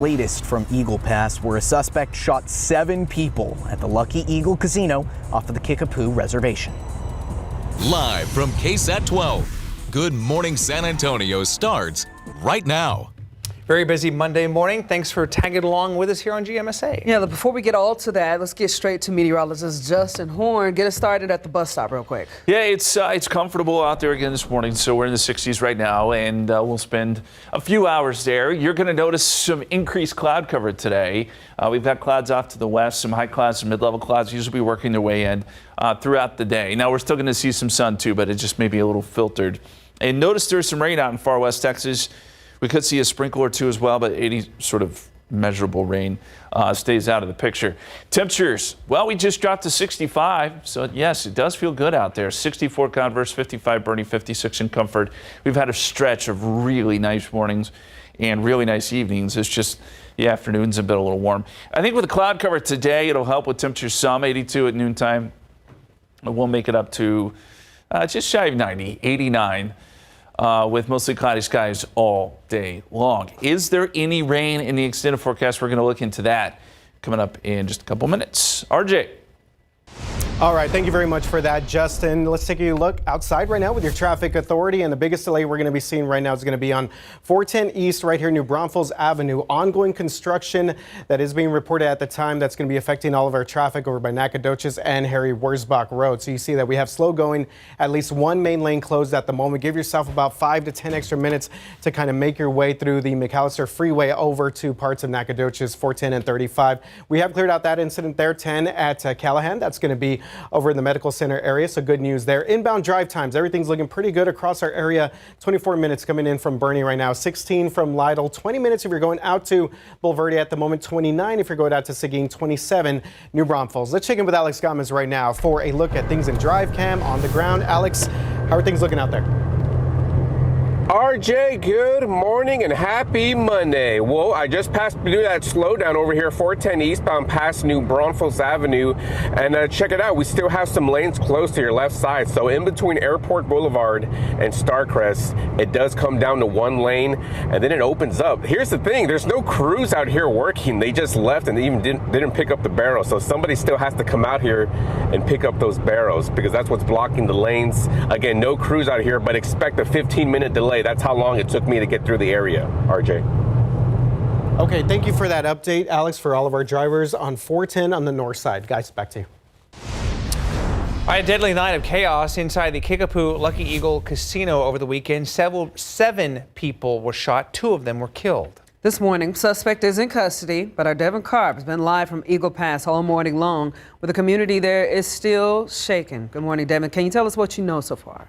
Latest from Eagle Pass, where a suspect shot 7 people at the Lucky Eagle Casino off of the Kickapoo Reservation. Live from KSAT 12, Good Morning San Antonio starts right now. Very busy Monday morning. Thanks for tagging along with us here on GMSA. Yeah, before we get all to that, let's get straight to meteorologist Justin Horn. Get us started at the bus stop real quick. Yeah, it's comfortable out there again this morning. So we're in the 60s right now, and we'll spend a few hours there. You're going to notice some increased cloud cover today. We've got clouds off to the west, some high clouds, some mid-level clouds usually be working their way in throughout the day. Now, we're still going to see some sun, too, but it just may be a little filtered. And notice there's some rain out in far west Texas. We could see a sprinkle or two as well, but 80 sort of measurable rain stays out of the picture. Temperatures, well, we just dropped to 65, so yes, it does feel good out there. 64 Converse, 55 Bernie, 56 in Comfort. We've had a stretch of really nice mornings and really nice evenings. It's just the afternoons have been a little warm. I think with the cloud cover today, it'll help with temperatures some, 82 at noontime. We'll make it up to just shy of 90, 89. With mostly cloudy skies all day long. Is there any rain in the extended forecast? We're going to look into that coming up in just a couple minutes. RJ. All right, thank you very much for that, Justin. Let's take a look outside right now with your traffic authority. And the biggest delay we're going to be seeing right now is going to be on 410 East right here, New Braunfels Avenue. Ongoing construction that is being reported at the time that's going to be affecting all of our traffic over by Nacogdoches and Harry Wurzbach Road. So you see that we have slow going, at least one main lane closed at the moment. Give yourself about 5 to 10 extra minutes to kind of make your way through the McAllister Freeway over to parts of Nacogdoches, 410 and 35. We have cleared out that incident there, 10 at Callahan. That's going to be over in the medical center area, so good news there. Inbound drive times, everything's looking pretty good across our area. 24 minutes coming in from Bernie right now, 16 from Lytle, 20 minutes if you're going out to Bulverde at the moment, 29 if you're going out to Seguin, 27 New Braunfels. Let's check in with Alex Gomez right now for a look at things in drive cam on the ground. Alex, how are things looking out there? RJ, good morning and happy Monday. Well, I just passed through that slowdown over here, 410 eastbound past New Braunfels Avenue. And check it out, we still have some lanes closed to your left side. So in between Airport Boulevard and Starcrest, it does come down to one lane and then it opens up. Here's the thing, there's no crews out here working. They just left and even didn't pick up the barrels. So somebody still has to come out here and pick up those barrels because that's what's blocking the lanes. Again, no crews out here, but expect a 15-minute delay. That's how long it took me to get through the area, RJ. Okay, thank you for that update, Alex, for all of our drivers on 410 on the north side. Guys, back to you. All right, a deadly night of chaos inside the Kickapoo Lucky Eagle Casino over the weekend. 7 people were shot. 2 of them were killed. This morning, suspect is in custody, but our Devin Carp has been live from Eagle Pass all morning long, where the community there is still shaken. Good morning, Devin. Can you tell us what you know so far?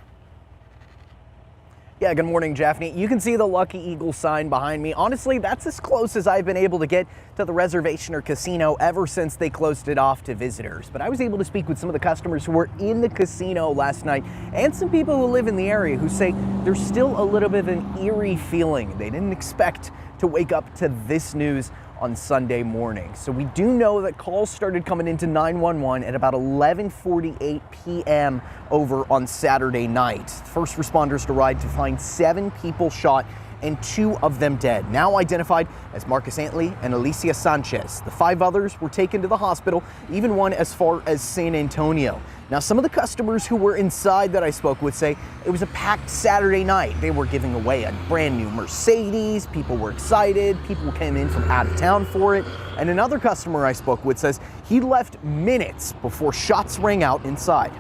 Yeah, good morning, Japhanie. You can see the Lucky Eagle sign behind me. Honestly, that's as close as I've been able to get to the reservation or casino ever since they closed it off to visitors. But I was able to speak with some of the customers who were in the casino last night and some people who live in the area who say there's still a little bit of an eerie feeling. They didn't expect to wake up to this news on Sunday morning. So we do know that calls started coming into 911 at about 11:48 p.m. over on Saturday night. First responders arrived to find 7 people shot and 2 of them dead, now identified as Marcus Antley and Alicia Sanchez. The 5 others were taken to the hospital, even one as far as San Antonio. Now, some of the customers who were inside that I spoke with say it was a packed Saturday night. They were giving away a brand new Mercedes. People were excited. People came in from out of town for it. And another customer I spoke with says he left minutes before shots rang out inside.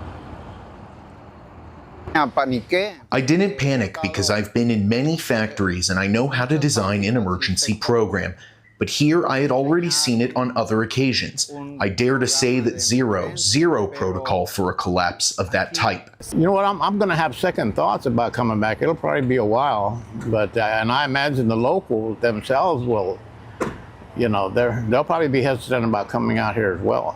I didn't panic because I've been in many factories and I know how to design an emergency program. But here I had already seen it on other occasions. I dare to say that zero protocol for a collapse of that type. You know what, I'm going to have second thoughts about coming back. It'll probably be a while, but and I imagine the locals themselves will, you know, they'll probably be hesitant about coming out here as well.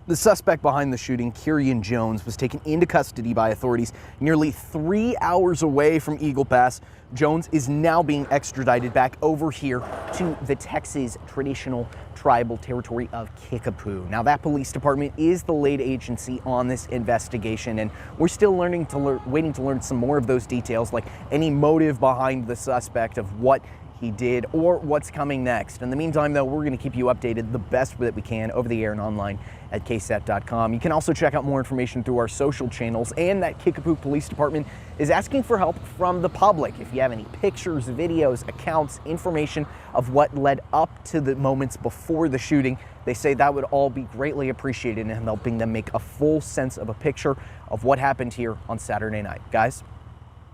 The suspect behind the shooting, Kirian Jones, was taken into custody by authorities nearly 3 hours away from Eagle Pass. Jones is now being extradited back over here to the Texas traditional tribal territory of Kickapoo. Now, that police department is the lead agency on this investigation, and we're still waiting to learn some more of those details, like any motive behind the suspect of what he did or what's coming next. In the meantime, though, we're going to keep you updated the best that we can over the air and online at KSAT.com. You can also check out more information through our social channels, and that Kickapoo Police Department is asking for help from the public. If you have any pictures, videos, accounts, information of what led up to the moments before the shooting, they say that would all be greatly appreciated in helping them make a full sense of a picture of what happened here on Saturday night. Guys?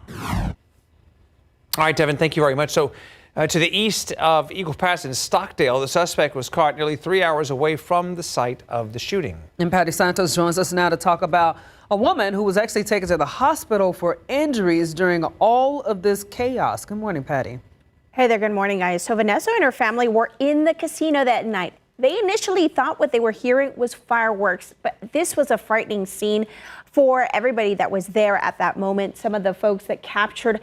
All right, Devin, thank you very much. So to the east of Eagle Pass in Stockdale, the suspect was caught nearly 3 hours away from the site of the shooting. And Patty Santos joins us now to talk about a woman who was actually taken to the hospital for injuries during all of this chaos. Good morning, Patty. Hey there, good morning, guys. So Vanessa and her family were in the casino that night. They initially thought what they were hearing was fireworks, but this was a frightening scene for everybody that was there at that moment. Some of the folks that captured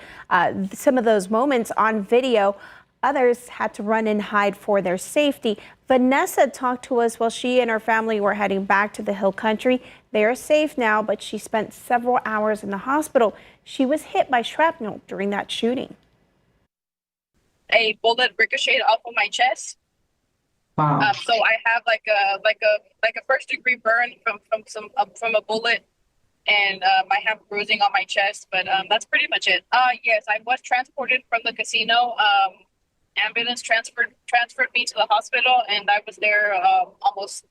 some of those moments on video, others had to run and hide for their safety. Vanessa talked to us while she and her family were heading back to the Hill Country. They are safe now, but she spent several hours in the hospital. She was hit by shrapnel during that shooting. A bullet ricocheted off of my chest. Wow. So I have like a first-degree burn from a bullet, and I have bruising on my chest. But that's pretty much it. Yes, I was transported from the casino. Ambulance transferred me to the hospital, and I was there almost.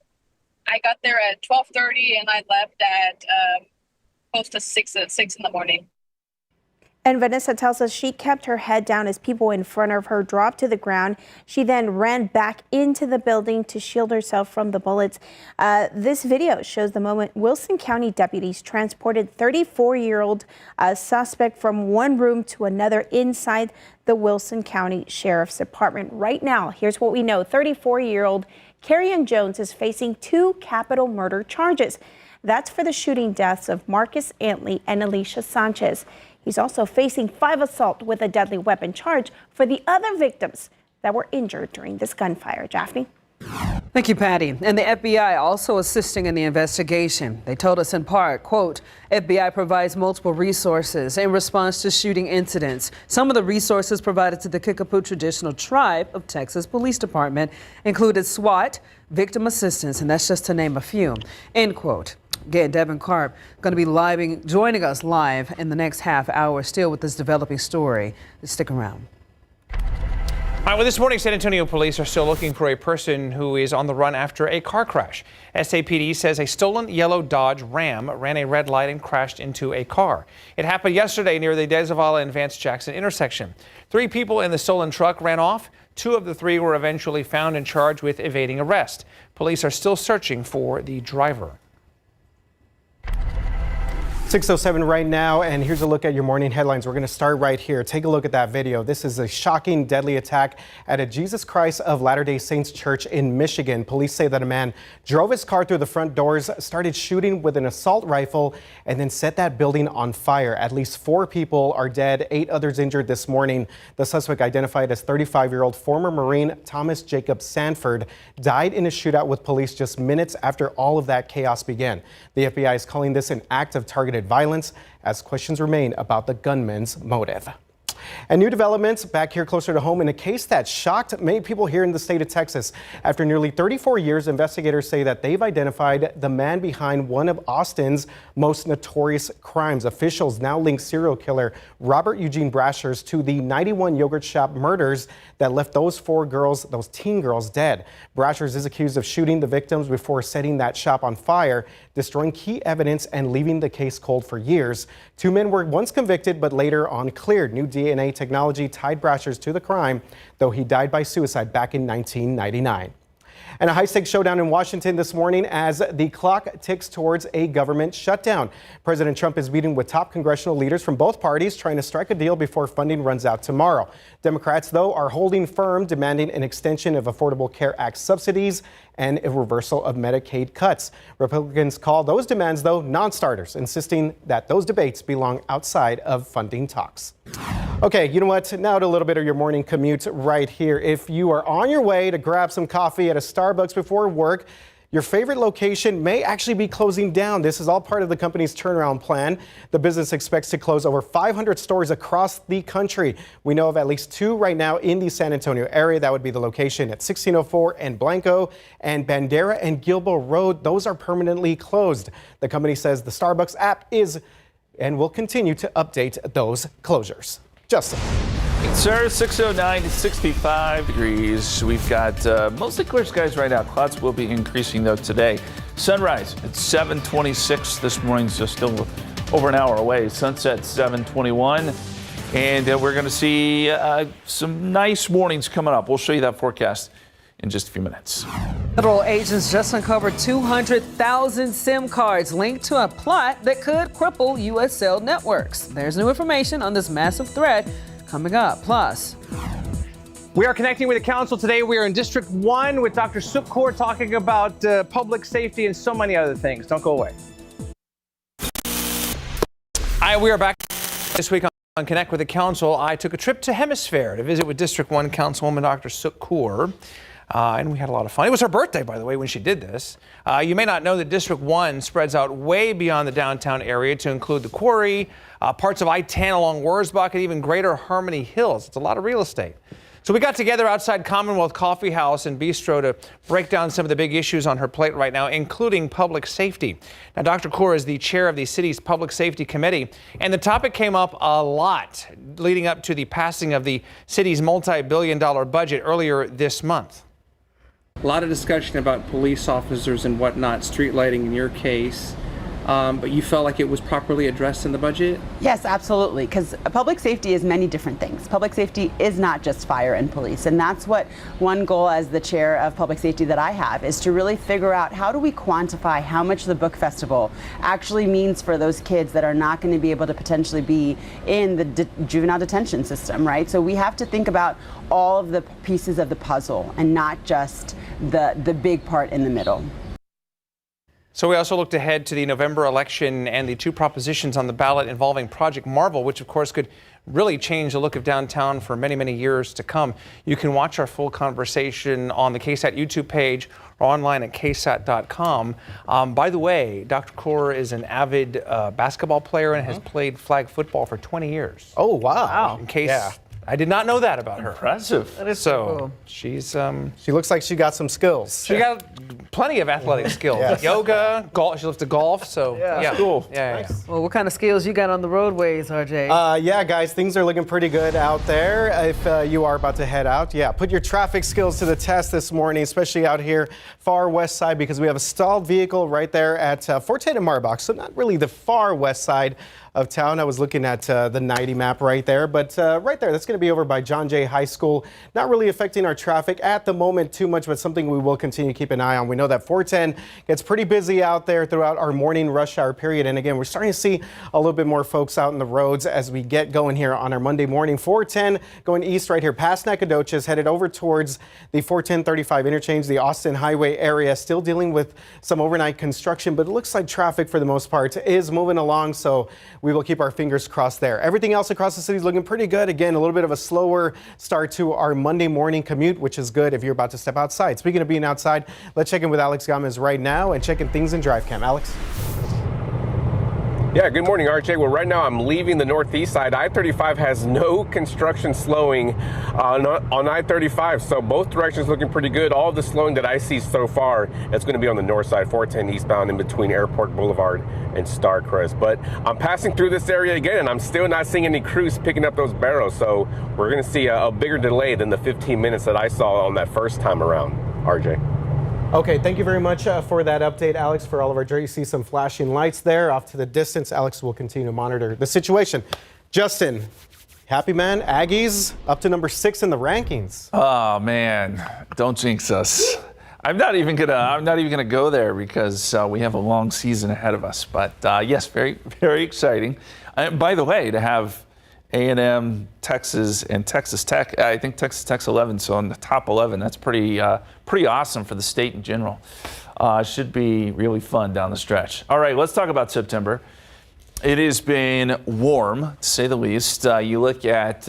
I got there at 12:30, and I left at close to 6 in the morning. And Vanessa tells us she kept her head down as people in front of her dropped to the ground. She then ran back into the building to shield herself from the bullets. This video shows the moment Wilson County deputies transported 34-year-old suspect from one room to another inside the Wilson County Sheriff's Department. Right now, here's what we know. 34-year-old Carrion Jones is facing 2 capital murder charges. That's for the shooting deaths of Marcus Antley and Alicia Sanchez. He's also facing 5 assault with a deadly weapon charge for the other victims that were injured during this gunfire. Jaffney? Thank you, Patty. And the FBI also assisting in the investigation. They told us in part, quote, FBI provides multiple resources in response to shooting incidents. Some of the resources provided to the Kickapoo Traditional Tribe of Texas Police Department included SWAT, victim assistance, and that's just to name a few, end quote. Again, Devin Karp going to be joining us live in the next half hour, still with this developing story. Stick around. All right, well, this morning, San Antonio police are still looking for a person who is on the run after a car crash. SAPD says a stolen yellow Dodge Ram ran a red light and crashed into a car. It happened yesterday near the Dezavala and Vance Jackson intersection. 3 people in the stolen truck ran off. 2 of the 3 were eventually found and charged with evading arrest. Police are still searching for the driver. 6:07 right now, and here's a look at your morning headlines. We're going to start right here. Take a look at that video. This is a shocking, deadly attack at a Jesus Christ of Latter-day Saints church in Michigan. Police say that a man drove his car through the front doors, started shooting with an assault rifle, and then set that building on fire. At least 4 people are dead, 8 others injured this morning. The suspect, identified as 35-year-old former Marine Thomas Jacob Sanford, died in a shootout with police just minutes after all of that chaos began. The FBI is calling this an act of targeted violence as questions remain about the gunman's motive. And new developments back here closer to home in a case that shocked many people here in the state of Texas. After nearly 34 years, investigators say that they've identified the man behind one of Austin's most notorious crimes. Officials now link serial killer Robert Eugene Brashers to the 91 yogurt shop murders that left those 4 girls, those teen girls, dead. Brashers is accused of shooting the victims before setting that shop on fire, destroying key evidence and leaving the case cold for years. 2 men were once convicted but later on cleared. New DNA technology tied Brashers to the crime, though he died by suicide back in 1999. And a high-stakes showdown in Washington this morning as the clock ticks towards a government shutdown. President Trump is meeting with top congressional leaders from both parties, trying to strike a deal before funding runs out tomorrow. Democrats, though, are holding firm, demanding an extension of Affordable Care Act subsidies and a reversal of Medicaid cuts. Republicans call those demands, though, non-starters, insisting that those debates belong outside of funding talks. Okay, you know what? Now to a little bit of your morning commute right here. If you are on your way to grab some coffee at a Starbucks before work, Your favorite location may actually be closing down. This is all part of the company's turnaround plan. The business expects to close over 500 stores across the country. We know of at least 2 right now in the San Antonio area. That would be the location at 1604 and Blanco and Bandera and Gilbo Road. Those are permanently closed. The company says the Starbucks app is and will continue to update those closures. Justin. Sir, 609 to 65 degrees. We've got mostly clear skies right now. Clouds will be increasing though today. Sunrise at 7:26 this morning, so still over an hour away. Sunset 7:21, and we're going to see some nice mornings coming up. We'll show you that forecast in just a few minutes. Federal agents just uncovered 200,000 SIM cards linked to a plot that could cripple U.S. cell networks. There's new information on this massive threat coming up. Plus, we are connecting with the council today. We are in District 1 with Dr. Sukkur talking about public safety and so many other things. Don't go away. We are back this week on Connect with the Council. I took a trip to Hemisphere to visit with District 1 Councilwoman Dr. Sukkur. And we had a lot of fun. It was her birthday, by the way, when she did this. You may not know that District 1 spreads out way beyond the downtown area to include the Quarry, parts of I-10 along Wurzbach, and even Greater Harmony Hills. It's a lot of real estate. So we got together outside Commonwealth Coffee House and Bistro to break down some of the big issues on her plate right now, including public safety. Now, Dr. Kaur is the chair of the city's Public Safety Committee, and the topic came up a lot leading up to the passing of the city's multi-billion-dollar budget earlier this month. A lot of discussion about police officers and whatnot, street lighting in your case, but you felt like it was properly addressed in the budget? Yes, absolutely, because public safety is many different things. Public safety is not just fire and police, and that's what one goal as the chair of public safety that I have is to really figure out how do we quantify how much the book festival actually means for those kids that are not going to be able to potentially be in the juvenile detention system, right? So we have to think about all of the pieces of the puzzle and not just the big part in the middle. So we also looked ahead to the November election and the 2 propositions on the ballot involving Project Marvel, which of course could really change the look of downtown for many, many years to come. You can watch our full conversation on the KSAT YouTube page or online at ksat.com. By the way, Dr. Kaur is an avid basketball player and has played flag football for 20 years. Oh, wow. In case I did not know that about her. Impressive. That is so cool. She's she looks like she got some skills. She got plenty of athletic skills. Yes. Yoga, golf. She loves to golf. So yeah, cool. Yeah. well, what kind of skills you got on the roadways, RJ? Yeah, guys, things are looking pretty good out there. If you are about to head out, put your traffic skills to the test this morning, especially out here far west side, because we have a stalled vehicle right there at 410 and Marbach. So not really the far west side of town. I was looking at the 90 map right there, but right there, that's going to be over by John Jay High School. Not really affecting our traffic at the moment too much, but something we will continue to keep an eye on. We know that 410 gets pretty busy out there throughout our morning rush hour period. And again, we're starting to see a little bit more folks out in the roads as we get going here on our Monday morning. 410 going east right here past Nacogdoches, headed over towards the 410-35 interchange, the Austin Highway area, still dealing with some overnight construction, but it looks like traffic for the most part is moving along. So we will keep our fingers crossed there. Everything else across the city is looking pretty good. Again, a little bit of a slower start to our Monday morning commute, which is good if you're about to step outside. Speaking of being outside, let's check in with Alex Gomez right now and checking things in Drive Cam. Alex? Yeah, good morning, RJ. Well, right now I'm leaving the northeast side. I-35 has no construction slowing on I-35, so both directions looking pretty good. All the slowing that I see so far is going to be on the north side, 410 eastbound in between Airport Boulevard and Starcrest. But I'm passing through this area again, and I'm still not seeing any crews picking up those barrels, so we're going to see a bigger delay than the 15 minutes that I saw on that first time around, RJ. Okay, thank you very much for that update, Alex. For all of our journey, you see some flashing lights there off to the distance. Alex will continue to monitor the situation. Justin, happy man, Aggies up to number 6 in the rankings. Oh man, don't jinx us. I'm not even gonna go there because we have a long season ahead of us. But yes, very, very exciting. By the way, to have A&M, Texas, and Texas Tech. I think Texas Tech's 11, so in the top 11. That's pretty awesome for the state in general. Should be really fun down the stretch. All right, let's talk about September. It has been warm, to say the least. You look at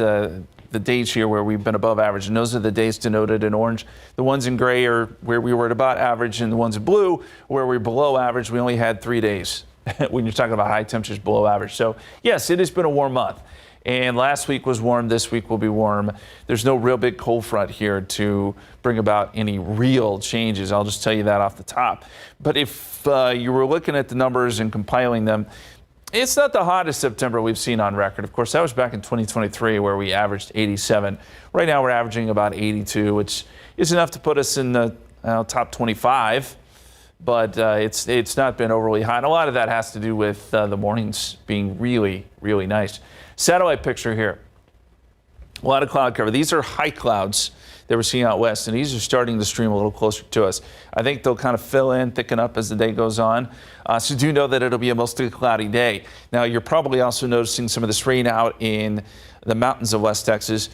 the days here where we've been above average, and those are the days denoted in orange. The ones in gray are where we were at about average, and the ones in blue where we're below average. We only had 3 days when you're talking about high temperatures below average. So yes, it has been a warm month. And last week was warm. This week will be warm. There's no real big cold front here to bring about any real changes. I'll just tell you that off the top. But if you were looking at the numbers and compiling them, it's not the hottest September we've seen on record. Of course, that was back in 2023 where we averaged 87. Right now we're averaging about 82, which is enough to put us in the top 25. But it's not been overly hot. And a lot of that has to do with the mornings being really, really nice. Satellite picture here. A lot of cloud cover. These are high clouds that we're seeing out west, and these are starting to stream a little closer to us. I think they'll kind of fill in, thicken up as the day goes on. So do know that it'll be a mostly cloudy day. Now, you're probably also noticing some of this rain out in the mountains of West Texas.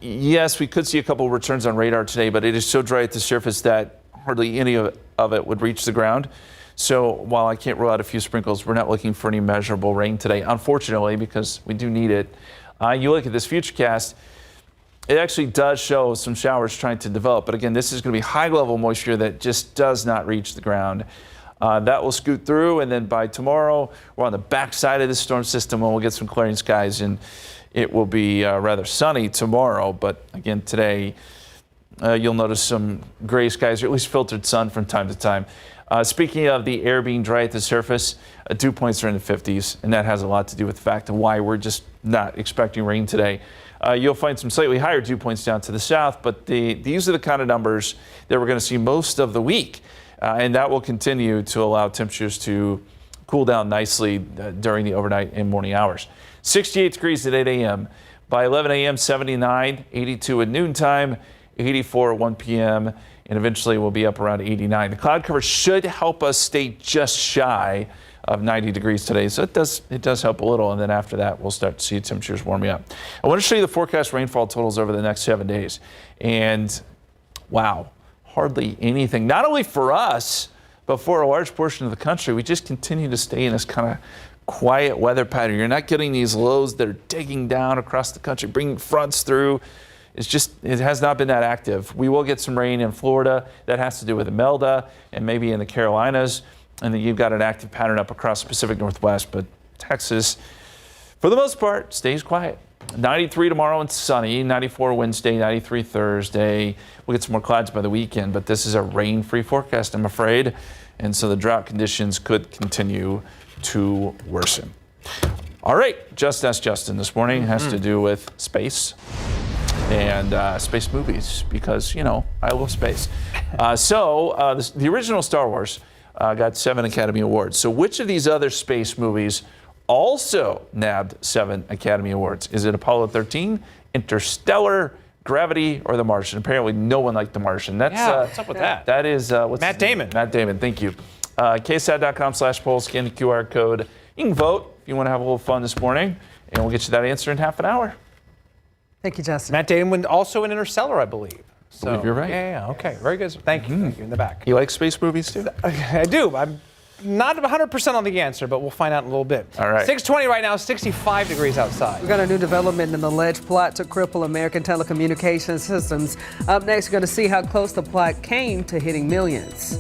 Yes, we could see a couple of returns on radar today, but it is so dry at the surface that hardly any of it would reach the ground. So while I can't rule out a few sprinkles, we're not looking for any measurable rain today, unfortunately, because we do need it. You look at this futurecast, it actually does show some showers trying to develop. But again, this is going to be high-level moisture that just does not reach the ground. That will scoot through, and then by tomorrow, we're on the backside of the storm system, and we'll get some clearing skies, and it will be rather sunny tomorrow. But again, today, you'll notice some gray skies, or at least filtered sun from time to time. Speaking of the air being dry at the surface, dew points are in the 50s, and that has a lot to do with the fact of why we're just not expecting rain today. You'll find some slightly higher dew points down to the south, but these are the kind of numbers that we're going to see most of the week, and that will continue to allow temperatures to cool down nicely during the overnight and morning hours. 68 degrees at 8 a.m. By 11 a.m., 79, 82 at noontime, 84 at 1 p.m., and eventually we'll be up around 89. The cloud cover should help us stay just shy of 90 degrees today, so it does help a little, and then after that we'll start to see temperatures warming up. I want to show you the forecast rainfall totals over the next 7 days, and wow, hardly anything, not only for us, but for a large portion of the country. We just continue to stay in this kind of quiet weather pattern. You're not getting these lows that are digging down across the country, bringing fronts through. It has not been that active. We will get some rain in Florida. That has to do with Imelda and maybe in the Carolinas. And then you've got an active pattern up across the Pacific Northwest. But Texas, for the most part, stays quiet. 93 tomorrow and sunny, 94 Wednesday, 93 Thursday. We'll get some more clouds by the weekend, but this is a rain-free forecast, I'm afraid. And so the drought conditions could continue to worsen. All right, Just Ask Justin this morning has to do with space and space movies, because, you know, I love space. The original Star Wars got 7 Academy Awards. So which of these other space movies also nabbed 7 Academy Awards? Is it Apollo 13, Interstellar, Gravity, or The Martian? Apparently no one liked The Martian. What's up with that? That is Matt Damon. Matt Damon, thank you. KSAT.com/poll, scan the QR code. You can vote if you want to have a little fun this morning, and we'll get you that answer in half an hour. Thank you, Justin. Matt Damon also in Interstellar, I believe. So, I believe you're right. Yeah, okay. Very good. Thank you. Thank you. In the back. You like space movies too? I do. I'm not 100% on the answer, but we'll find out in a little bit. All right. 6:20 right now, 65 degrees outside. We've got a new development in the alleged plot to cripple American telecommunications systems. Up next, we're going to see how close the plot came to hitting millions.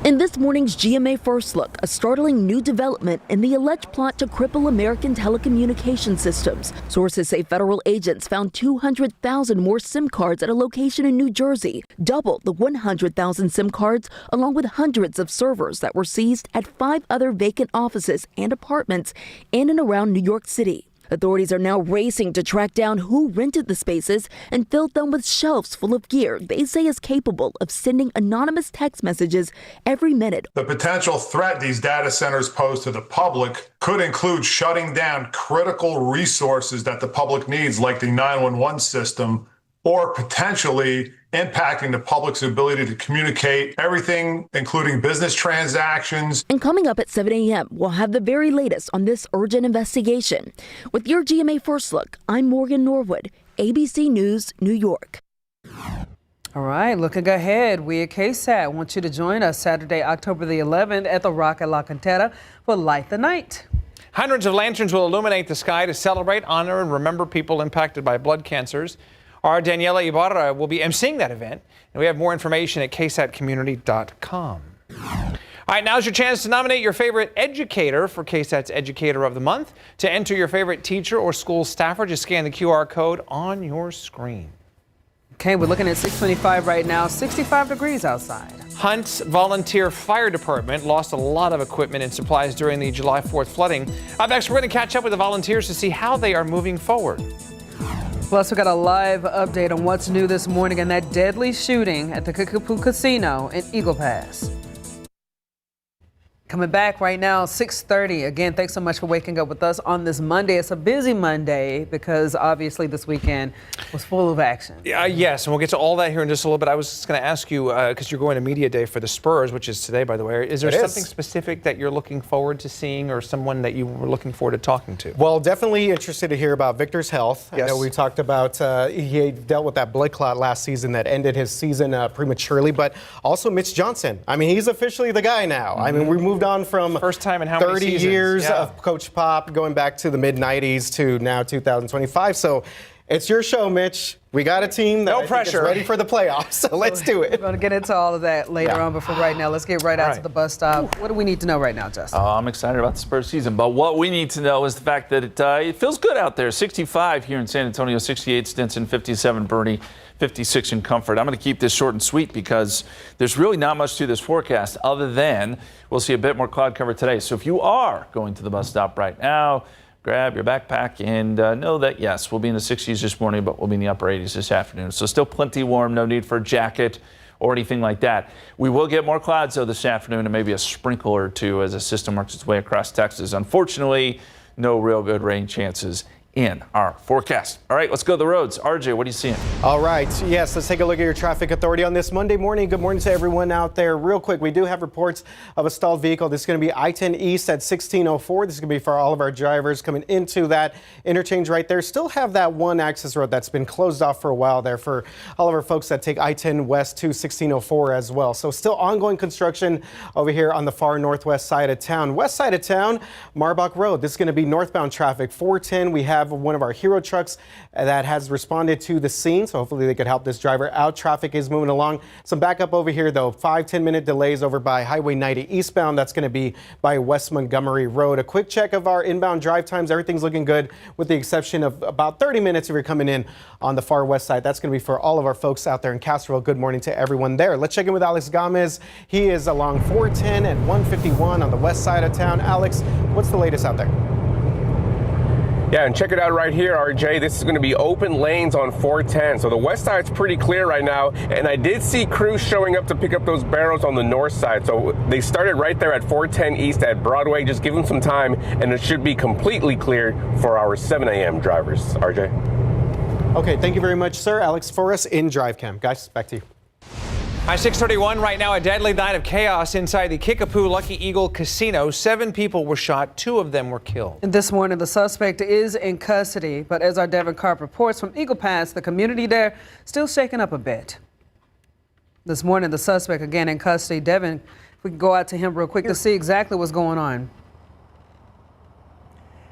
In this morning's GMA First Look, a startling new development in the alleged plot to cripple American telecommunication systems. Sources say federal agents found 200,000 more SIM cards at a location in New Jersey, double the 100,000 SIM cards, along with hundreds of servers that were seized at 5 other vacant offices and apartments in and around New York City. Authorities are now racing to track down who rented the spaces and filled them with shelves full of gear they say is capable of sending anonymous text messages every minute. The potential threat these data centers pose to the public could include shutting down critical resources that the public needs, like the 911 system, or potentially impacting the public's ability to communicate everything, including business transactions. And coming up at 7 a.m., we'll have the very latest on this urgent investigation. With your GMA First Look, I'm Morgan Norwood, ABC News, New York. All right, looking ahead, we at KSAT want you to join us Saturday, October the 11th at the Rock at La Cantera for Light the Night. Hundreds of lanterns will illuminate the sky to celebrate, honor, and remember people impacted by blood cancers. Our Daniela Ibarra will be emceeing that event, and we have more information at ksatcommunity.com. All right, now's your chance to nominate your favorite educator for KSAT's Educator of the Month. To enter your favorite teacher or school staffer, just scan the QR code on your screen. Okay, we're looking at 625 right now, 65 degrees outside. Hunt's Volunteer Fire Department lost a lot of equipment and supplies during the July 4th flooding. Up next, we're going to catch up with the volunteers to see how they are moving forward. Plus, we got a live update on what's new this morning and that deadly shooting at the Kickapoo Casino in Eagle Pass. Coming back right now, 6:30. Again, thanks so much for waking up with us on this Monday. It's a busy Monday because obviously this weekend was full of action. Yes, and we'll get to all that here in just a little bit. I was just going to ask you, because you're going to Media Day for the Spurs, which is today, by the way. Is there something specific that you're looking forward to seeing or someone that you were looking forward to talking to? Well, definitely interested to hear about Victor's health. Yes. I know we talked about he dealt with that blood clot last season that ended his season prematurely, but also Mitch Johnson. I mean, he's officially the guy now. I mean, we moved on from first time in how 30 many seasons? years Yeah. of Coach Pop, going back to the mid-90s to now 2025. So it's your show, Mitch. We got a team that No I think pressure. is ready for the playoffs, so let's do it. We're going to get into all of that later on, but for right now, let's get right out to the bus stop. What do we need to know right now, Justin? I'm excited about the Spurs season, but what we need to know is the fact that it feels good out there. 65 here in San Antonio, 68 Stinson, 57 Bernie, 56 in Comfort. I'm going to keep this short and sweet because there's really not much to this forecast other than we'll see a bit more cloud cover today. So if you are going to the bus stop right now, grab your backpack and know that, yes, we'll be in the 60s this morning, but we'll be in the upper 80s this afternoon. So still plenty warm, no need for a jacket or anything like that. We will get more clouds, though, this afternoon and maybe a sprinkle or two as the system works its way across Texas. Unfortunately, no real good rain chances in our forecast. All right, let's go to the roads. RJ, what are you seeing? All right, yes, let's take a look at your traffic authority on this Monday morning. Good morning to everyone out there. Real quick, we do have reports of a stalled vehicle. This is going to be I-10 East at 1604. This is going to be for all of our drivers coming into that interchange right there. Still have that one access road that's been closed off for a while there for all of our folks that take I-10 West to 1604 as well. So still ongoing construction over here on the far northwest side of town. West side of town, Marbach Road. This is going to be northbound traffic. 410, we have one of our hero trucks that has responded to the scene, so hopefully they could help this driver out. Traffic is moving along. Some backup over here though, 5-10 minute delays over by Highway 90 eastbound. That's going to be by West Montgomery Road. A quick check of our inbound drive times. Everything's looking good with the exception of about 30 minutes if you're coming in on the far west side. That's going to be for all of our folks out there in Castroville. Good morning to everyone there. Let's check in with Alex Gomez. He is along 410 and 151 on the west side of town. Alex, what's the latest out there? Yeah, and check it out right here, RJ. This is going to be open lanes on 410. So the west side's pretty clear right now. And I did see crews showing up to pick up those barrels on the north side. So they started right there at 410 East at Broadway. Just give them some time, and it should be completely clear for our 7 a.m. drivers. RJ. Okay, thank you very much, sir. Alex for us in Drive Cam. Guys, back to you. Hi, 6:31 right now, a deadly night of chaos inside the Kickapoo Lucky Eagle Casino. 7 people were shot, 2 of them were killed. And this morning, the suspect is in custody, but as our Devin Karp reports from Eagle Pass, the community there still shaken up a bit. This morning, the suspect again in custody. Devin, if we can go out to him real quick to see exactly what's going on.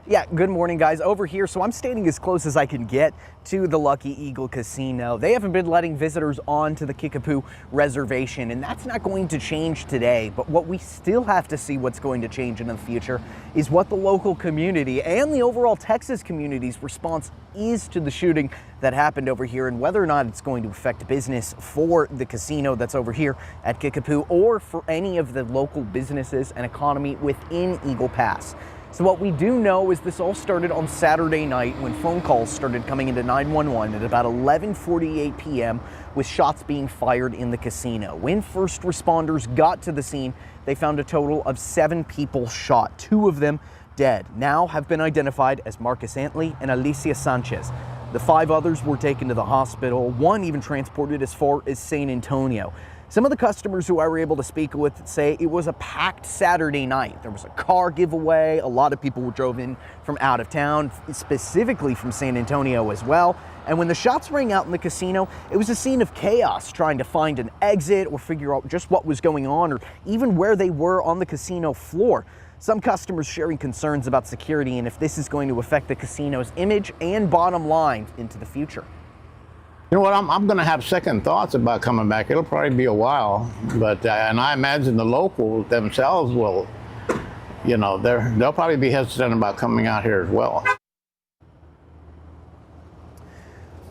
Yeah, good morning, guys. Over here, so I'm standing as close as I can get to the Lucky Eagle Casino. They haven't been letting visitors onto the Kickapoo reservation, and that's not going to change today. But what we still have to see what's going to change in the future is what the local community and the overall Texas community's response is to the shooting that happened over here, and whether or not it's going to affect business for the casino that's over here at Kickapoo or for any of the local businesses and economy within Eagle Pass. So what we do know is this all started on Saturday night when phone calls started coming into 911 at about 11:48 p.m. with shots being fired in the casino. When first responders got to the scene, they found a total of 7 people shot, 2 of them dead. Now have been identified as Marcus Antley and Alicia Sanchez. The 5 others were taken to the hospital, 1 even transported as far as San Antonio. Some of the customers who I were able to speak with say it was a packed Saturday night. There was a car giveaway. A lot of people drove in from out of town, specifically from San Antonio as well. And when the shots rang out in the casino, it was a scene of chaos, trying to find an exit or figure out just what was going on or even where they were on the casino floor. Some customers sharing concerns about security and if this is going to affect the casino's image and bottom line into the future. You know what, I'm going to have second thoughts about coming back. It'll probably be a while, but and I imagine the locals themselves will, you know, they'll probably be hesitant about coming out here as well.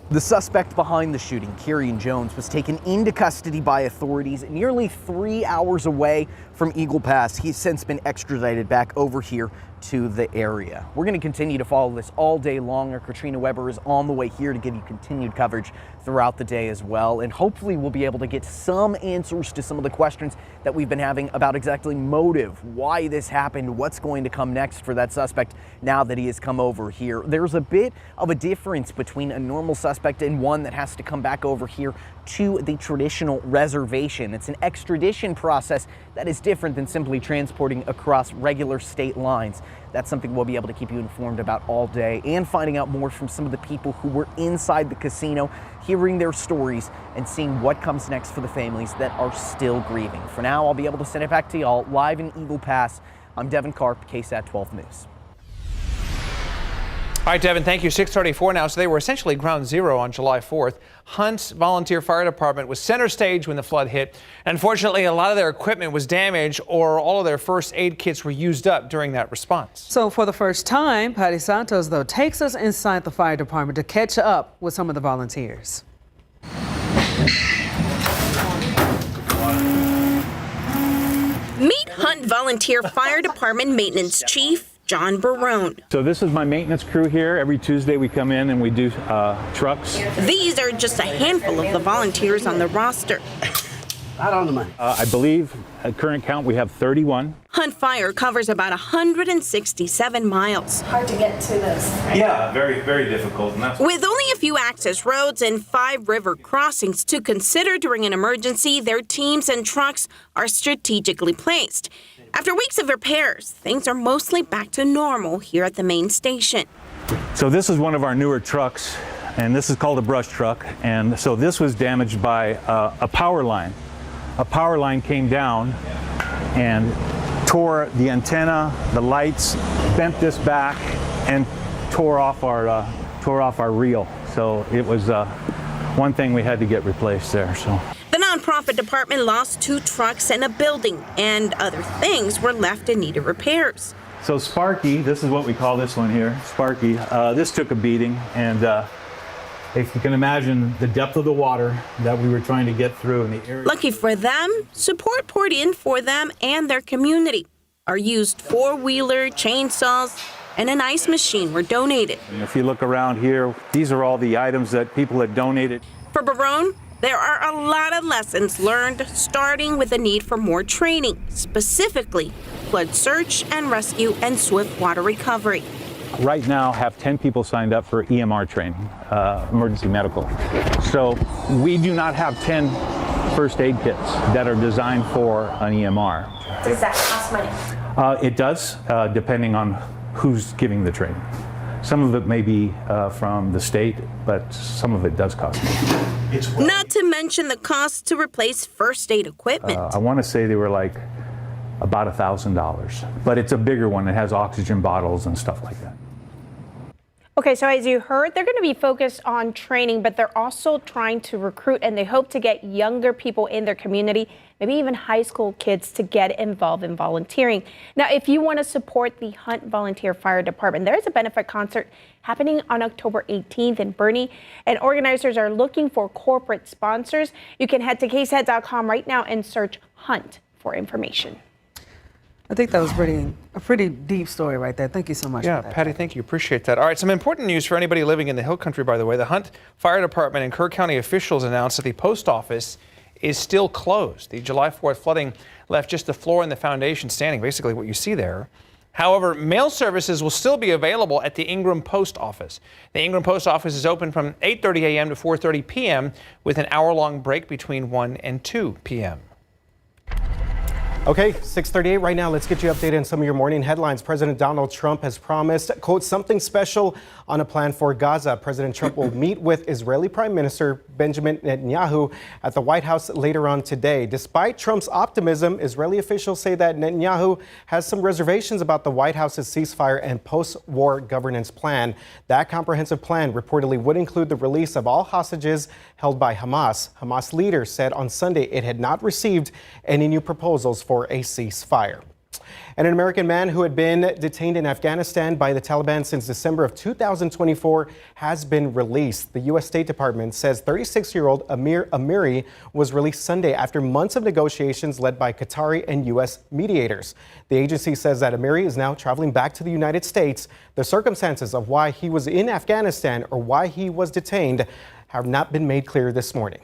The suspect behind the shooting, Kyrian Jones, was taken into custody by authorities nearly 3 hours away from Eagle Pass. He's since been extradited back over here to the area. We're going to continue to follow this all day long. Our Katrina Weber is on the way here to give you continued coverage throughout the day as well. And hopefully we'll be able to get some answers to some of the questions that we've been having about exactly motive, why this happened, what's going to come next for that suspect now that he has come over here. There's a bit of a difference between a normal suspect and one that has to come back over here to the traditional reservation. It's an extradition process that is different than simply transporting across regular state lines. That's something we'll be able to keep you informed about all day, and finding out more from some of the people who were inside the casino, hearing their stories and seeing what comes next for the families that are still grieving. For now, I'll be able to send it back to y'all live in Eagle Pass. I'm Devin Karp, KSAT 12 News. All right, Devin, thank you. 6:34 now. So they were essentially ground zero on July 4th. Hunt's volunteer fire department was center stage when the flood hit. Unfortunately, a lot of their equipment was damaged, or all of their first aid kits were used up during that response. So for the first time, Patty Santos, though, takes us inside the fire department to catch up with some of the volunteers. Meet Hunt Volunteer Fire Department Maintenance Chief John Barone. So this is my maintenance crew here. Every Tuesday we come in and we do trucks. These are just a handful of the volunteers on the roster. Not on the money. I believe at current count we have 31. Hunt Fire covers about 167 miles. Hard to get to this. Yeah, very, very difficult. And that's With only a few access roads and 5 river crossings to consider during an emergency, their teams and trucks are strategically placed. After weeks of repairs, things are mostly back to normal here at the main station. So this is one of our newer trucks, and this is called a brush truck. And so this was damaged by a power line. A power line came down and tore the antenna, the lights, bent this back, and tore off our reel. So it was one thing we had to get replaced there. So. The nonprofit department lost 2 trucks and a building, and other things were left in need of repairs. So Sparky, this is what we call this one here, Sparky. This took a beating, and if you can imagine the depth of the water that we were trying to get through in the area. Lucky for them, support poured in for them and their community. Our used 4-wheeler, chainsaws, and an ice machine were donated. And if you look around here, these are all the items that people had donated. For Barone, there are a lot of lessons learned, starting with the need for more training, specifically flood search and rescue and swift water recovery. Right now, have 10 people signed up for EMR training, emergency medical. So we do not have 10 first aid kits that are designed for an EMR. Does that cost money? It does, depending on who's giving the training. Some of it may be from the state, but some of it does cost money. Not to mention the cost to replace first aid equipment. I want to say they were like about $1,000, but it's a bigger one. It has oxygen bottles and stuff like that. Okay, so as you heard, they're going to be focused on training, but they're also trying to recruit, and they hope to get younger people in their community, maybe even high school kids, to get involved in volunteering. Now, if you want to support the Hunt Volunteer Fire Department, there is a benefit concert happening on October 18th in Boerne, and organizers are looking for corporate sponsors. You can head to KSAT.com right now and search Hunt for information. I think that was a pretty deep story right there. Thank you so much. Yeah, for that. Patty, thank you. Appreciate that. All right, some important news for anybody living in the Hill Country, by the way. The Hunt Fire Department and Kerr County officials announced that the post office is still closed. The July 4th flooding left just the floor and the foundation standing, basically what you see there. However, mail services will still be available at the Ingram Post Office. The Ingram Post Office is open from 8:30 a.m. to 4:30 p.m. with an hour-long break between 1 and 2 p.m. Okay, 6:38 right now. Let's get you updated on some of your morning headlines. President Donald Trump has promised, quote, something special on a plan for Gaza. President Trump will meet with Israeli Prime Minister Benjamin Netanyahu at the White House later on today. Despite Trump's optimism, Israeli officials say that Netanyahu has some reservations about the White House's ceasefire and post-war governance plan. That comprehensive plan reportedly would include the release of all hostages held by Hamas. Hamas leaders said on Sunday it had not received any new proposals for a ceasefire. And an American man who had been detained in Afghanistan by the Taliban since December of 2024 has been released. The U.S. State Department says 36-year-old Amir Amiri was released Sunday after months of negotiations led by Qatari and U.S. mediators. The agency says that Amiri is now traveling back to the United States. The circumstances of why he was in Afghanistan or why he was detained have not been made clear this morning.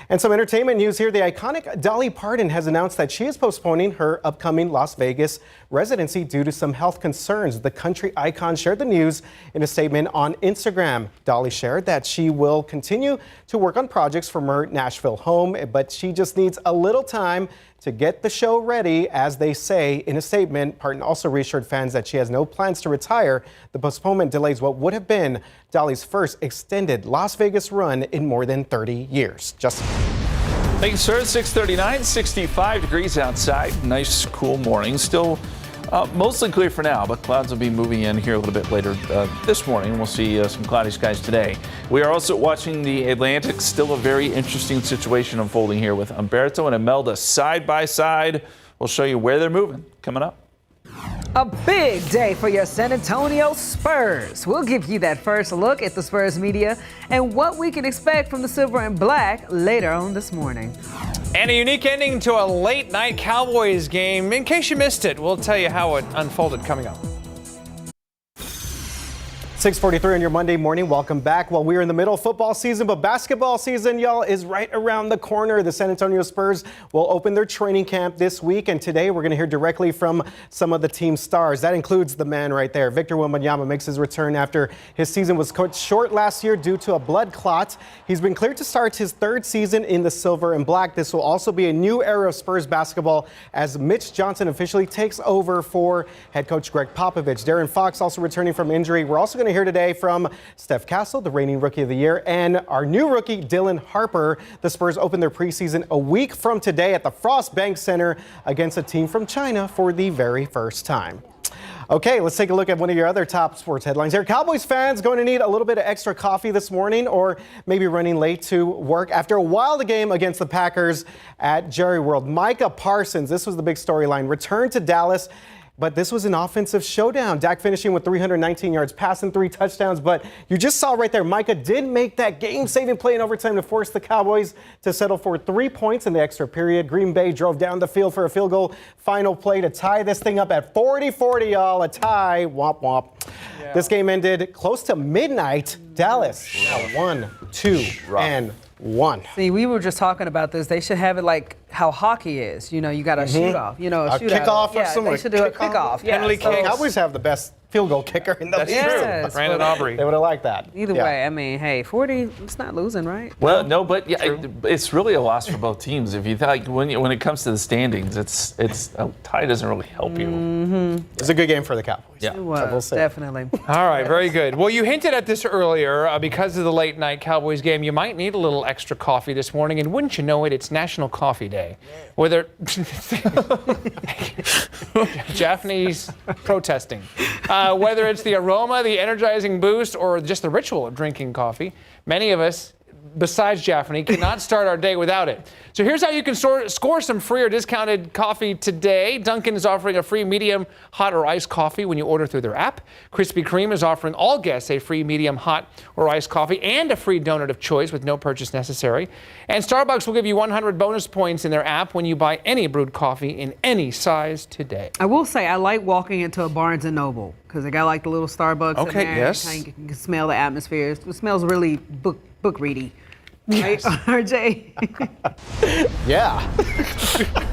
And some entertainment news here. The iconic Dolly Parton has announced that she is postponing her upcoming Las Vegas residency due to some health concerns. The country icon shared the news in a statement on Instagram. Dolly shared that she will continue to work on projects from her Nashville home, but she just needs a little time to get the show ready, as they say in a statement. Parton also reassured fans that she has no plans to retire. The postponement delays what would have been Dolly's first extended Las Vegas run in more than 30 years. Justin. Thank you, sir. 6:39, 65 degrees outside. Nice, cool morning. Still mostly clear for now, but clouds will be moving in here a little bit later this morning. We'll see some cloudy skies today. We are also watching the Atlantic. Still a very interesting situation unfolding here with Umberto and Imelda side by side. We'll show you where they're moving coming up. A big day for your San Antonio Spurs. We'll give you that first look at the Spurs media and what we can expect from the Silver and Black later on this morning. And a unique ending to a late night Cowboys game. In case you missed it, we'll tell you how it unfolded coming up. 6:43 on your Monday morning. Welcome back. Well, we're in the middle of football season, but basketball season, y'all, is right around the corner. The San Antonio Spurs will open their training camp this week, and today we're going to hear directly from some of the team stars. That includes the man right there. Victor Wembanyama makes his return after his season was cut short last year due to a blood clot. He's been cleared to start his third season in the Silver and Black. This will also be a new era of Spurs basketball as Mitch Johnson officially takes over for head coach Greg Popovich. Darren Fox also returning from injury. We're also going to hear today from Steph Castle, the reigning Rookie of the Year, and our new rookie, Dylan Harper. The Spurs open their preseason a week from today at the Frost Bank Center against a team from China for the very first time. Okay, let's take a look at one of your other top sports headlines here. Cowboys fans going to need a little bit of extra coffee this morning, or maybe running late to work after a wild game against the Packers at Jerry World. Micah Parsons, this was the big storyline, returned to Dallas. But this was an offensive showdown. Dak finishing with 319 yards, passing 3 touchdowns. But you just saw right there, Micah did make that game-saving play in overtime to force the Cowboys to settle for 3 points in the extra period. Green Bay drove down the field for a field goal. Final play to tie this thing up at 40-40, y'all. A tie. Womp, womp. Yeah. This game ended close to midnight. Dallas now 1-2-1. See, we were just talking about this. They should have it like how hockey is. You know, you got a shoot off. You know, a shootout. Kickoff or yeah, something. They should do a kickoff. Yeah, Penalty kicks. Cowboys have the best field goal kicker in the That's true. Brandon Aubrey. They would have liked that. Either way, I mean, hey, 40, it's not losing, right? Well, no, but yeah, it's really a loss for both teams. If you think when it comes to the standings, it's a tie doesn't really help you. It's a good game for the Cowboys. Yeah, it was, definitely. All right, very good. Well, you hinted at this earlier. Because of the late night Cowboys game, you might need a little extra coffee this morning, and wouldn't you know it, it's National Coffee Day. Whether Japanese protesting, whether it's the aroma, the energizing boost, or just the ritual of drinking coffee, many of us, besides Jaffney, cannot start our day without it. So here's how you can score some free or discounted coffee today. Dunkin' is offering a free medium, hot, or iced coffee when you order through their app. Krispy Kreme is offering all guests a free medium, hot, or iced coffee and a free donut of choice with no purchase necessary. And Starbucks will give you 100 bonus points in their app when you buy any brewed coffee in any size today. I will say I like walking into a Barnes & Noble because they got like the little Starbucks in there. Yes. You can smell the atmosphere. It smells really book ready. Right, RJ? Yeah,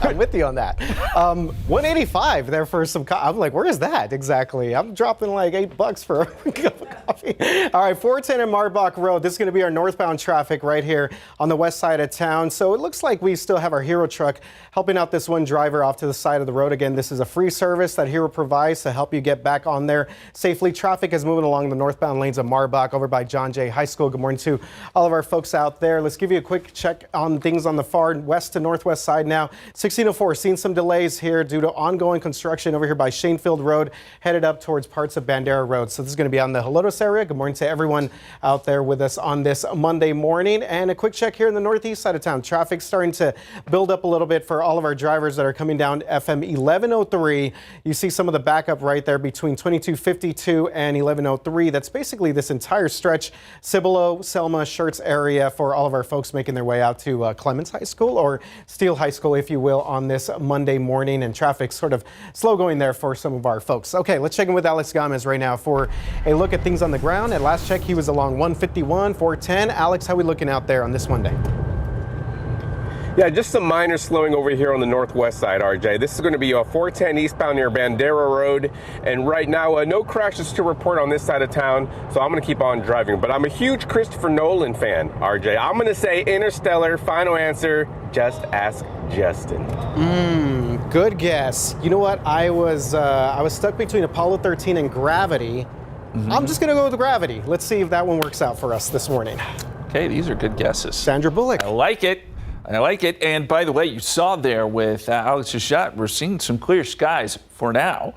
I'm with you on that. 185 there for some. I'm like, where is that exactly? I'm dropping like $8 for a cup of coffee. All right, 410 and Marbach Road. This is going to be our northbound traffic right here on the west side of town. So it looks like we still have our Hero truck helping out this one driver off to the side of the road. Again, this is a free service that Hero provides to help you get back on there safely. Traffic is moving along the northbound lanes of Marbach over by John Jay High School. Good morning to all of our folks out there. Let's give you a quick check on things on the far west to northwest side now. 1604, seeing some delays here due to ongoing construction over here by Shanefield Road, headed up towards parts of Bandera Road. So this is going to be on the Helotes area. Good morning to everyone out there with us on this Monday morning. And a quick check here in the northeast side of town. Traffic starting to build up a little bit for all of our drivers that are coming down FM 1103. You see some of the backup right there between 2252 and 1103. That's basically this entire stretch, Cibolo, Selma, Schertz area for all of our folks making their way out to Clemens High School or Steele High School, if you will, on this Monday morning, and traffic sort of slow going there for some of our folks. Okay, let's check in with Alex Gomez right now for a look at things on the ground. At last check, he was along 151, 410. Alex, how are we looking out there on this Monday? Yeah, just some minor slowing over here on the northwest side, RJ. This is going to be a 410 eastbound near Bandera Road. And right now, no crashes to report on this side of town, so I'm going to keep on driving. But I'm a huge Christopher Nolan fan, RJ. I'm going to say Interstellar. Final answer, just ask Justin. Good guess. You know what? I was stuck between Apollo 13 and Gravity. I'm just going to go with Gravity. Let's see if that one works out for us this morning. Okay, these are good guesses. Sandra Bullock. I like it. I like it. And by the way, you saw there with Alex's shot, we're seeing some clear skies for now.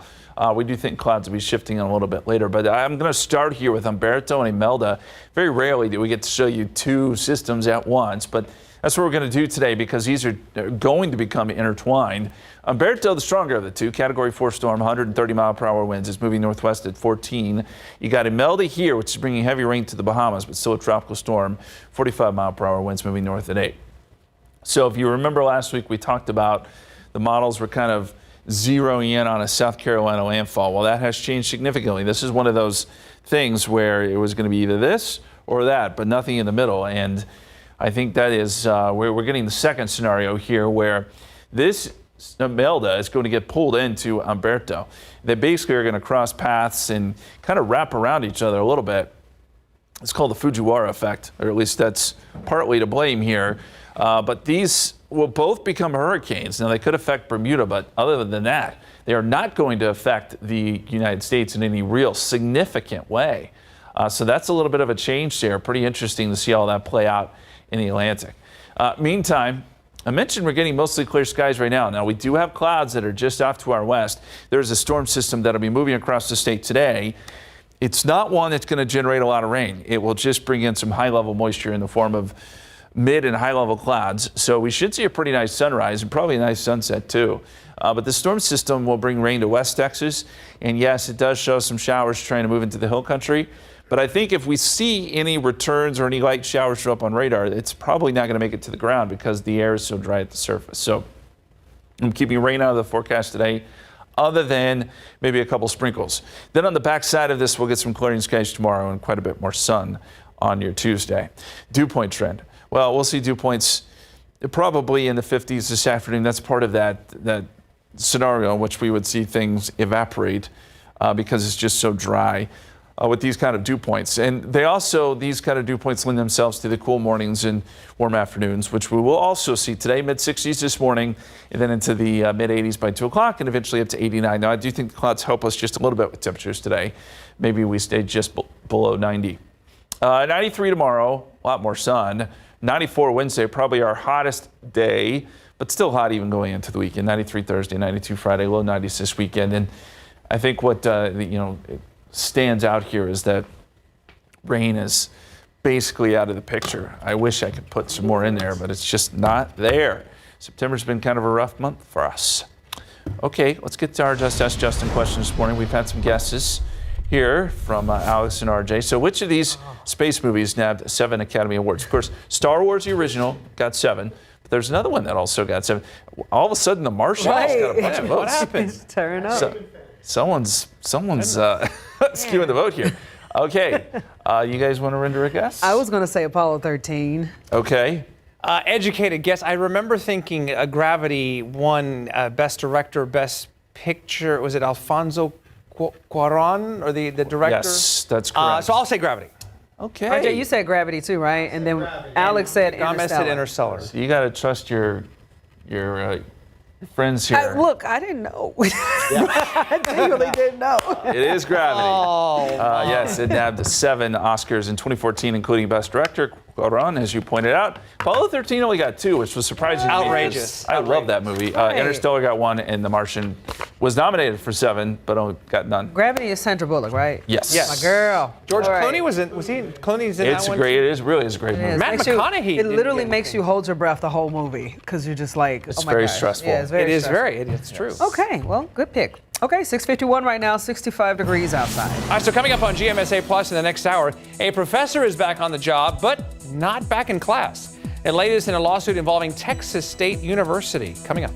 We do think clouds will be shifting a little bit later, but I'm going to start here with Umberto and Imelda. Very rarely do we get to show you two systems at once, but that's what we're going to do today because these are going to become intertwined. Umberto, the stronger of the two, Category 4 storm, 130 mile per hour winds, is moving northwest at 14. You got Imelda here, which is bringing heavy rain to the Bahamas, but still a tropical storm, 45 mile per hour winds moving north at 8. So if you remember last week, we talked about the models were kind of zeroing in on a South Carolina landfall. Well, that has changed significantly. This is one of those things where it was going to be either this or that, but nothing in the middle. And I think that is we're getting the second scenario here where this Imelda is going to get pulled into Umberto. They basically are going to cross paths and kind of wrap around each other a little bit. It's called the Fujiwara effect, or at least that's partly to blame here. But these will both become hurricanes. Now, they could affect Bermuda, but other than that, they are not going to affect the United States in any real significant way. So that's a little bit of a change there. Pretty interesting to see all that play out in the Atlantic. Meantime, I mentioned we're getting mostly clear skies right now. Now, we do have clouds that are just off to our west. There's a storm system that'll be moving across the state today. It's not one that's going to generate a lot of rain. It will just bring in some high-level moisture in the form of mid and high-level clouds. So we should see a pretty nice sunrise and probably a nice sunset too. But the storm system will bring rain to West Texas. And yes, it does show some showers trying to move into the hill country. But I think if we see any returns or any light showers show up on radar, it's probably not going to make it to the ground because the air is so dry at the surface. So I'm keeping rain out of the forecast today, other than maybe a couple sprinkles. Then on the back side of this, we'll get some clearing skies tomorrow and quite a bit more sun on your Tuesday. Dew point trend. Well, we'll see dew points probably in the 50s this afternoon. That's part of that scenario in which we would see things evaporate because it's just so dry with these kind of dew points. And these kind of dew points lend themselves to the cool mornings and warm afternoons, which we will also see today, mid-60s this morning, and then into the mid-80s by 2 o'clock, and eventually up to 89. Now, I do think the clouds help us just a little bit with temperatures today. Maybe we stay just below 90. 93 tomorrow, a lot more sun. 94 Wednesday, probably our hottest day, but still hot even going into the weekend. 93 Thursday, 92 Friday, low 90s this weekend. And I think what stands out here is that rain is basically out of the picture. I wish I could put some more in there, but it's just not there. September's been kind of a rough month for us. Okay, let's get to our Just Ask Justin question this morning. We've had some guesses here from Alex and RJ. So which of these space movies nabbed 7 Academy Awards? Of course, Star Wars, the original, got 7. But there's another one that also got 7. All of a sudden, The Martian got a bunch of votes. What happened? Turn up. Someone's skewing the vote here. Okay. You guys want to render a guess? I was going to say Apollo 13. Okay. Educated guess. I remember thinking Gravity won Best Director, Best Picture. Was it Alfonso Cuarón or the director? Yes, that's correct. So I'll say Gravity. Okay. RJ, you said Gravity too, right? And then Alex said Gomez Interstellar. said Interstellar. So you got to trust your friends here. Look, I didn't know. I genuinely didn't know. It is Gravity. Oh, yes, it nabbed 7 Oscars in 2014, including Best Director, Cuarón, as you pointed out. Apollo 13 only got 2, which was surprising. Outrageous. I love that movie. Interstellar got 1, and The Martian was nominated for 7, but only got none. Gravity is Sandra Bullock, right? Yes. My girl. George All right. Clooney was he? Clooney's in It's that one. great. It really is a great movie. Matt McConaughey. It literally makes you hold your breath the whole movie because you're just like, It's oh my very gosh. stressful. Yeah, it's very stressful. It's true. Okay, well, good pick. Okay, 6:51 right now, 65 degrees outside. All right, so coming up on GMSA Plus in the next hour, a professor is back on the job, but not back in class. And latest in a lawsuit involving Texas State University. Coming up.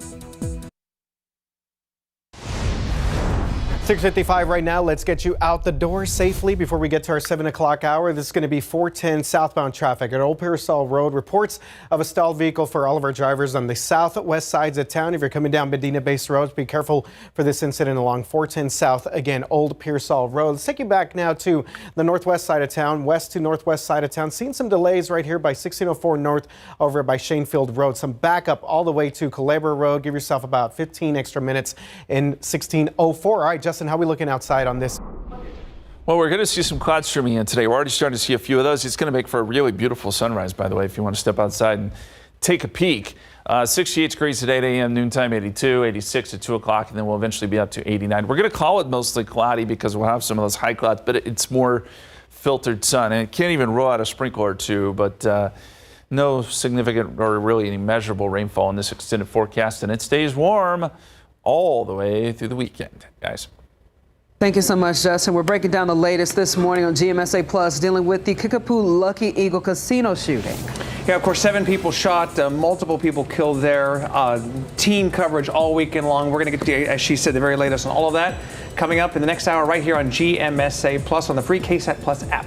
6:55 right now. Let's get you out the door safely before we get to our 7 o'clock hour. This is going to be 410 southbound traffic at Old Pearsall Road. Reports of a stalled vehicle for all of our drivers on the southwest sides of town. If you're coming down Medina-based roads, be careful for this incident along 410 South, again, Old Pearsall Road. Let's take you back now to the northwest side of town, west to northwest side of town. Seeing some delays right here by 1604 North over by Shanefield Road. Some backup all the way to Culebra Road. Give yourself about 15 extra minutes in 1604. All right, Justin, how are we looking outside on this? Well, we're going to see some clouds streaming in today. We're already starting to see a few of those. It's going to make for a really beautiful sunrise, by the way, if you want to step outside and take a peek. 68 degrees at 8 a.m., noontime 82, 86 at 2 o'clock, and then we'll eventually be up to 89. We're going to call it mostly cloudy because we'll have some of those high clouds, but it's more filtered sun. And it can't even roll out a sprinkle or two, but no significant or really any measurable rainfall in this extended forecast, and it stays warm all the way through the weekend, guys. Thank you so much, Justin. We're breaking down the latest this morning on GMSA Plus, dealing with the Kickapoo Lucky Eagle casino shooting. Yeah, of course, 7 people shot, multiple people killed there. Team coverage all weekend long. We're going to get to, as she said, the very latest on all of that coming up in the next hour right here on GMSA Plus on the free KSAT Plus app.